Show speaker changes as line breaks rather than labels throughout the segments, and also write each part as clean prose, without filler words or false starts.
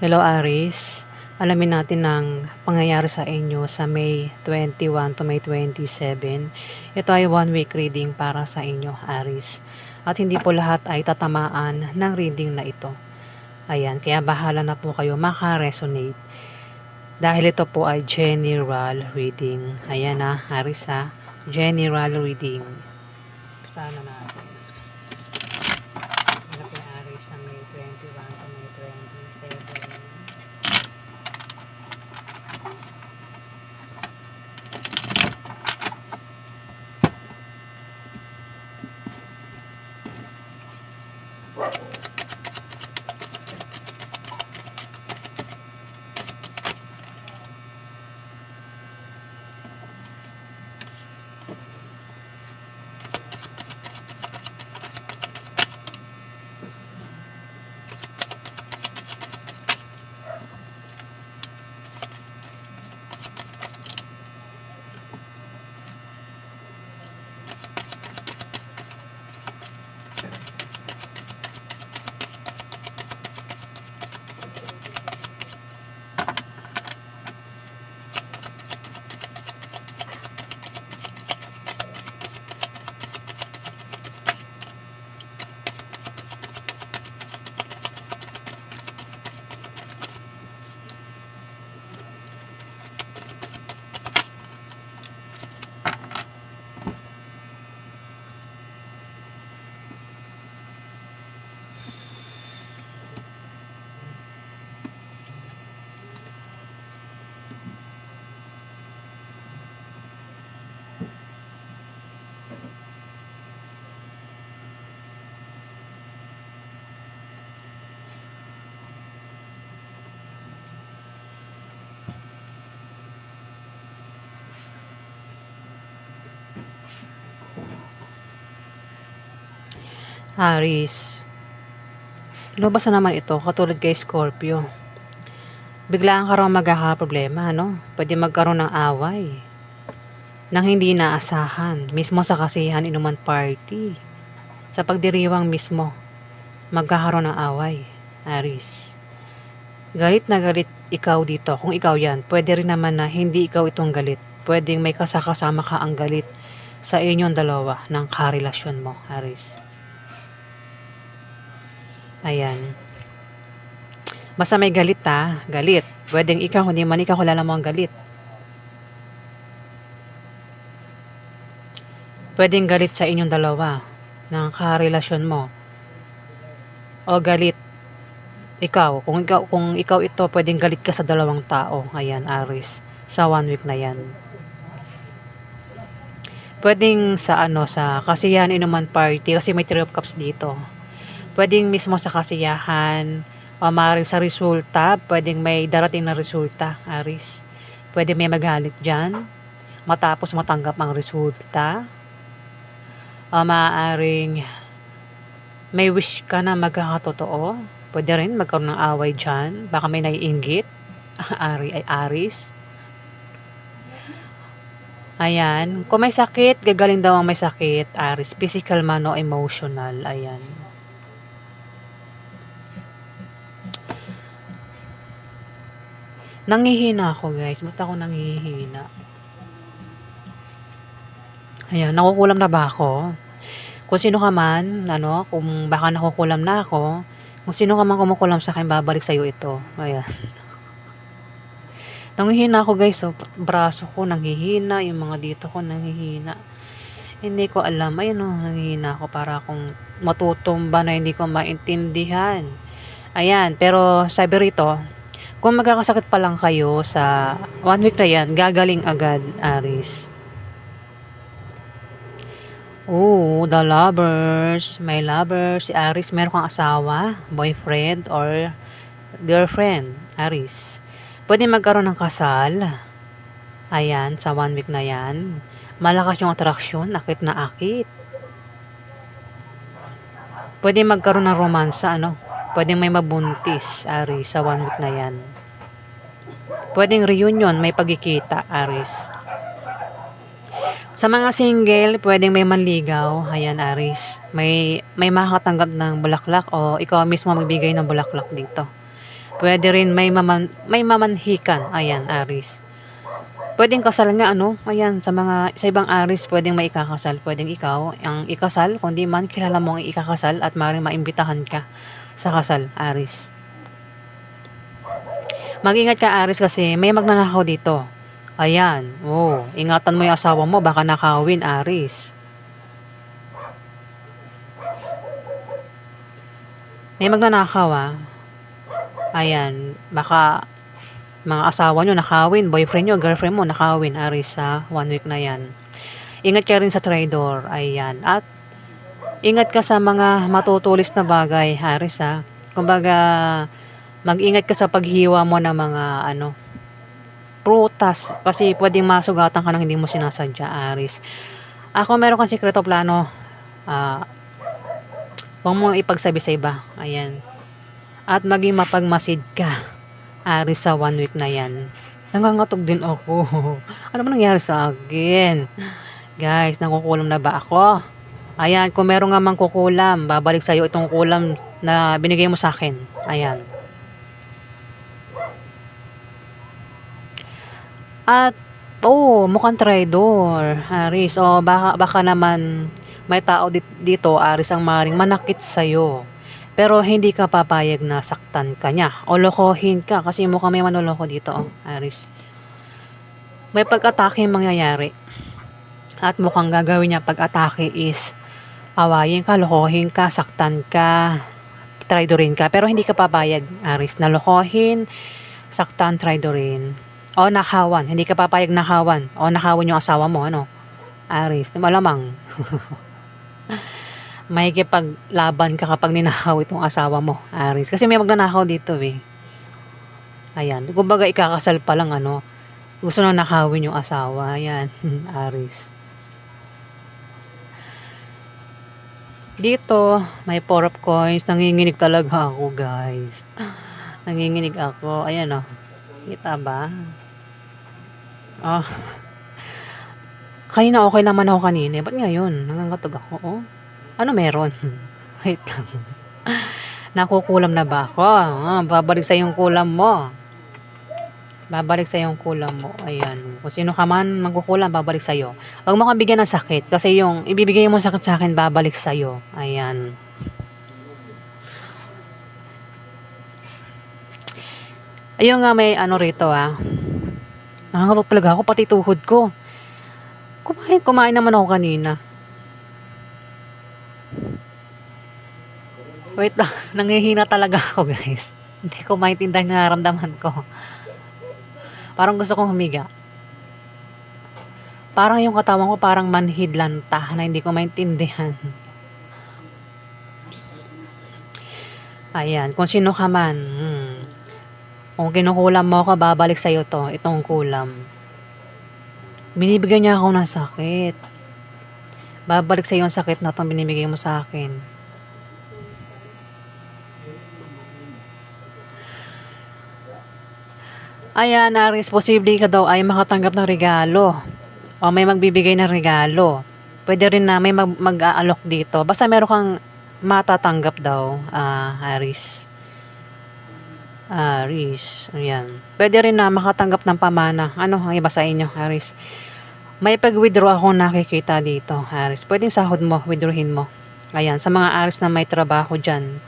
Hello Aris, alamin natin ang pangyayari sa inyo sa May 21 to May 27. Ito ay 1 week reading para sa inyo Aris. At hindi po lahat ay tatamaan ng reading na ito. Ayan, kaya bahala na po kayo maka-resonate. Dahil ito po ay general reading. Ayan na Aris ha, general reading. Sana natin. Ano po Aris sa May 21 to May 27. Aris, lumabas na naman ito katulad kay Scorpio. Biglaan ka raw magkakaproblema, no? Pwede magkaroon ng away nang hindi naasahan, mismo sa kasiyahan inuman party. Sa pagdiriwang mismo, magkakaroon ng away, Aris. Galit na galit ikaw dito. Kung ikaw yan, pwede rin naman na hindi ikaw itong galit. Pwedeng may kasakasama ka ang galit sa inyong dalawa ng karelasyon mo, Aris. Ayan. Basta may galit ha, galit. Pwedeng ikaw, hindi man ikaw, kilala mo ang galit. Pwedeng galit sa inyong dalawa ng karelasyon mo. O galit ikaw. Kung ikaw ito, pwedeng galit ka sa dalawang tao. Ayan, Aris. Sa 1 week na yan. Pwedeng sa sa kasiyahan inuman party kasi may 3 of cups dito. Pwedeng mismo sa kasiyahan o maaaring sa resulta, pwedeng may darating na resulta, Aris. Pwede may magalit dyan matapos matanggap ang resulta. O maaaring may wish ka na magkakatotoo. Pwede rin magkaroon ng away dyan. Baka may naiinggit. Aris. Ayan. Kung may sakit, gagaling daw ang may sakit, Aris. Physical man o emotional. Ayan. Nangihina ako guys. Ba't ako nangihina? Ayan. Nakukulam na ba ako? Kung sino ka man, kung baka nakukulam na ako, kung sino ka man kumukulam sa akin, babalik sa'yo ito. Ayan. Nanghihina ako guys. So, braso ko nanghihina. Yung mga dito ko nanghihina. Hindi ko alam. Ayun nanghihina ako para akong matutumba na hindi ko maintindihan. Ayan. Pero sabi rito, kung magkakasakit pa lang kayo sa 1 week na yan, gagaling agad, Aris. Oh, the lovers. May lovers. Si Aris, meron kang asawa, boyfriend, or girlfriend, Aris. Pwede magkaroon ng kasal. Ayan, sa 1 week na yan. Malakas yung atraksyon, akit na akit. Pwede magkaroon ng romansa, Pwede may mabuntis, Aris, sa 1 week na yan. Pwedeng reunion, may pagkikita, Aris. Sa mga single, pwedeng may manligaw. Ayan, Aris. May makakatanggap ng bulaklak o ikaw mismo magbigay ng bulaklak dito. Pwede rin may mamanhikan. Ayan, Aris. Pwedeng kasal nga, ano? Ayan, sa ibang Aris, pwedeng may ikakasal. Pwedeng ikaw ang ikasal, kundi man kilala mo ang ikakasal at maaaring maimbitahan ka sa kasal, Aris. Mag-ingat ka, Aris, kasi may magnanakaw dito. Ayan, oh, ingatan mo yung asawa mo, baka nakawin, Aris. May magnanakaw, ah. Ayan, baka mga asawa nyo nakawin, boyfriend nyo, girlfriend mo nakawin, Aris, sa 1 week na yan. Ingat ka rin sa traitor, ayan. At ingat ka sa mga matutulis na bagay, Aris, ha. Kumbaga, mag-ingat ka sa paghiwa mo ng mga, ano, prutas. Kasi pwedeng masugatan ka nang hindi mo sinasadya, Aris. Ako meron kang sikreto plano, ah, huwag mo ipagsabi sa iba, ayan. At maging mapagmasid ka, Aris, sa 1 week na yan. Nangangatog din ako. Ano ba nangyari sa akin? Guys, nakukulam na ba ako? Ayan, kung meron nga mang kukulam, babalik sa'yo itong kulam na binigay mo sa akin. Ayan. At, oh, mukhang traidor, Aris. O, baka naman may tao dito, Aris, ang maring manakit sa'yo. Pero hindi ka papayag na saktan ka niya o lokohin ka kasi mukhang may manloloko dito, oh, Aris. May pag-atake mangyayari. At mukhang gagawin niya pag-atake is awayin ka, lokohin ka, saktan ka, traidorin ka. Pero hindi ka papayag, Aris, na lokohin, saktan, traidorin. O nakawan. Hindi ka papayag nakawan. O nakawan yung asawa mo, ano? Aris, malamang. May kipaglaban ka kapag ninakaw itong asawa mo, Aris. Kasi may magnanakaw dito, eh. Ayan. Kumbaga, ikakasal pa lang, ano. Gusto na nakawin yung asawa. Ayan, Aris. Dito, may 4 of coins. Nanginginig talaga ako, guys. Nanginginig ako. Ayan, oh. Kita ba? Oh. Kanina okay naman ako kanina. Ba't ngayon? Nangangatog ako, oh. Ano meron? Wait lang. Nakukulam na ba ako? Babalik sa yung kulam mo. Babalik sa yung kulam mo. Ayan. Kung sino ka man magkukulam, babalik sa iyo. Huwag mo kang bigyan ng sakit. Kasi yung ibibigay mo sakit sa akin, babalik sa iyo. Ayan. Ayun nga, may ano rito, ah. Nakakatok talaga ako, pati tuhod ko. Kumain naman ako kanina. Wait lang, nanghihina talaga ako, guys. Hindi ko maintindihan yung nararamdaman ko. Parang gusto kong humiga. Parang yung katawan ko parang manhid lanta na hindi ko maintindihan. Ayan, kung sino ka man. Kung kinukulam mo ka, babalik sa'yo to, itong kulam. Binibigyan niya ako ng sakit. Babalik sa'yo yung sakit na itong binibigay mo sa akin. Ayan, Aris, posible ka daw ay makatanggap ng regalo. O may magbibigay ng regalo. Pwede rin na may mag-aalok dito. Basta meron kang matatanggap daw, Aris. Aris, ayan. Pwede rin na makatanggap ng pamana. Ano ang iba sa inyo, Aris? May pag-withdraw akong nakikita dito, Aris. Pwedeng sahod mo, withdrawin mo. Ayan, sa mga Aris na may trabaho dyan,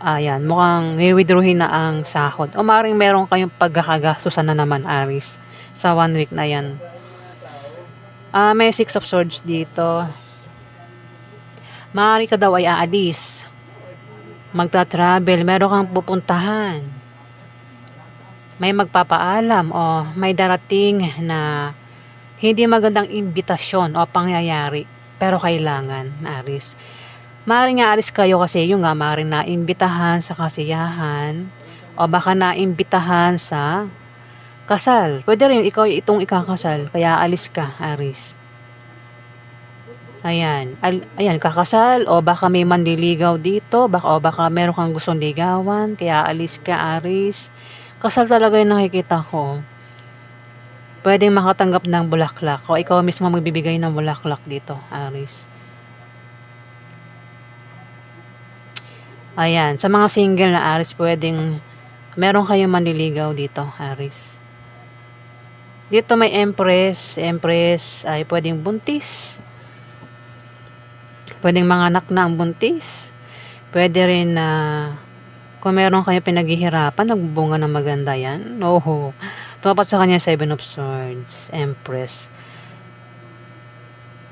ayan, mukhang withdrawin na ang sahod. O maaaring meron kayong pagkakagastusan na naman, Aris, sa 1 week na yan. May 6 of swords dito. Maaari ka daw ay aalis. Magta-travel, meron kang pupuntahan. May magpapaalam o may darating na hindi magandang imbitasyon o pangyayari. Pero kailangan, Aris. Maaaring aalis kayo kasi yung nga maaaring naimbitahan sa kasiyahan o baka naimbitahan sa kasal. Pwede rin ikaw itong ikakasal kaya alis ka, Aris. Ayan, ayan, kakasal o baka may manliligaw dito, baka meron kang gustong ligawan kaya alis ka, Aris. Kasal talaga yung nakikita ko. Pwedeng makatanggap ng bulaklak o ikaw mismo magbibigay ng bulaklak dito, Aris. Ayan, sa mga single na Aris, pwedeng Meron kayong manliligaw dito, Aris. Dito may Empress. Empress ay pwedeng buntis. Pwedeng mga anak na ang buntis. Pwede rin na kung meron kayong pinaghihirapan, nagbubunga ng maganda yan. Oo. Tumapat sa kanya 7 of Swords. Empress.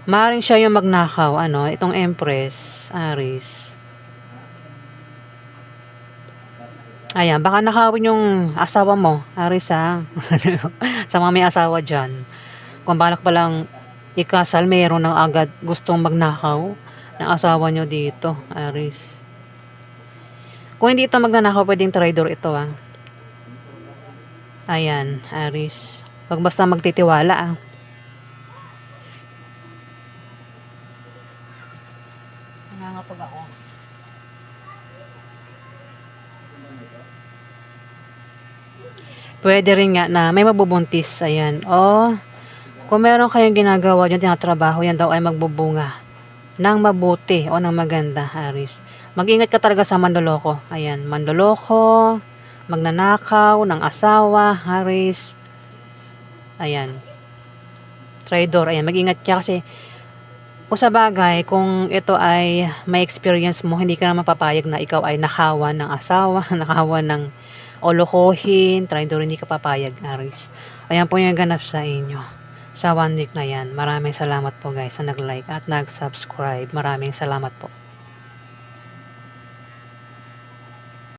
Maaaring siya yung magnakaw. Itong Empress, Aris. Ayan, baka nakawin yung asawa mo, Aris ha. Sa mga may asawa dyan. Kung balak palang ikasal, mayroon ng agad gustong magnakaw ng asawa nyo dito, Aris. Kung hindi ito magnanakaw, pwedeng traitor ito ah. Ayan, Aris. Huwag basta magtitiwala ah. Nangangapag ako. Pwede rin nga na may mabubuntis. Ayan. Kung meron kayong ginagawa dyan, tinatrabaho, yan daw ay magbubunga ng mabuti o ng maganda, Aris. Mag-ingat ka talaga sa manloloko. Ayan. Manloloko, magnanakaw ng asawa, Aris. Ayan. Traidor. Ayan. Mag-ingat ka kasi kung sa bagay, kung ito ay may experience mo, hindi ka na mapapayag na ikaw ay nakawan ng asawa, nakawan ng o lokohin, traidor, hindi ka papayag, Aris. Ayan po yung ganap sa inyo sa 1 week na yan. Maraming salamat po guys sa nag-like at nag-subscribe. Maraming salamat po.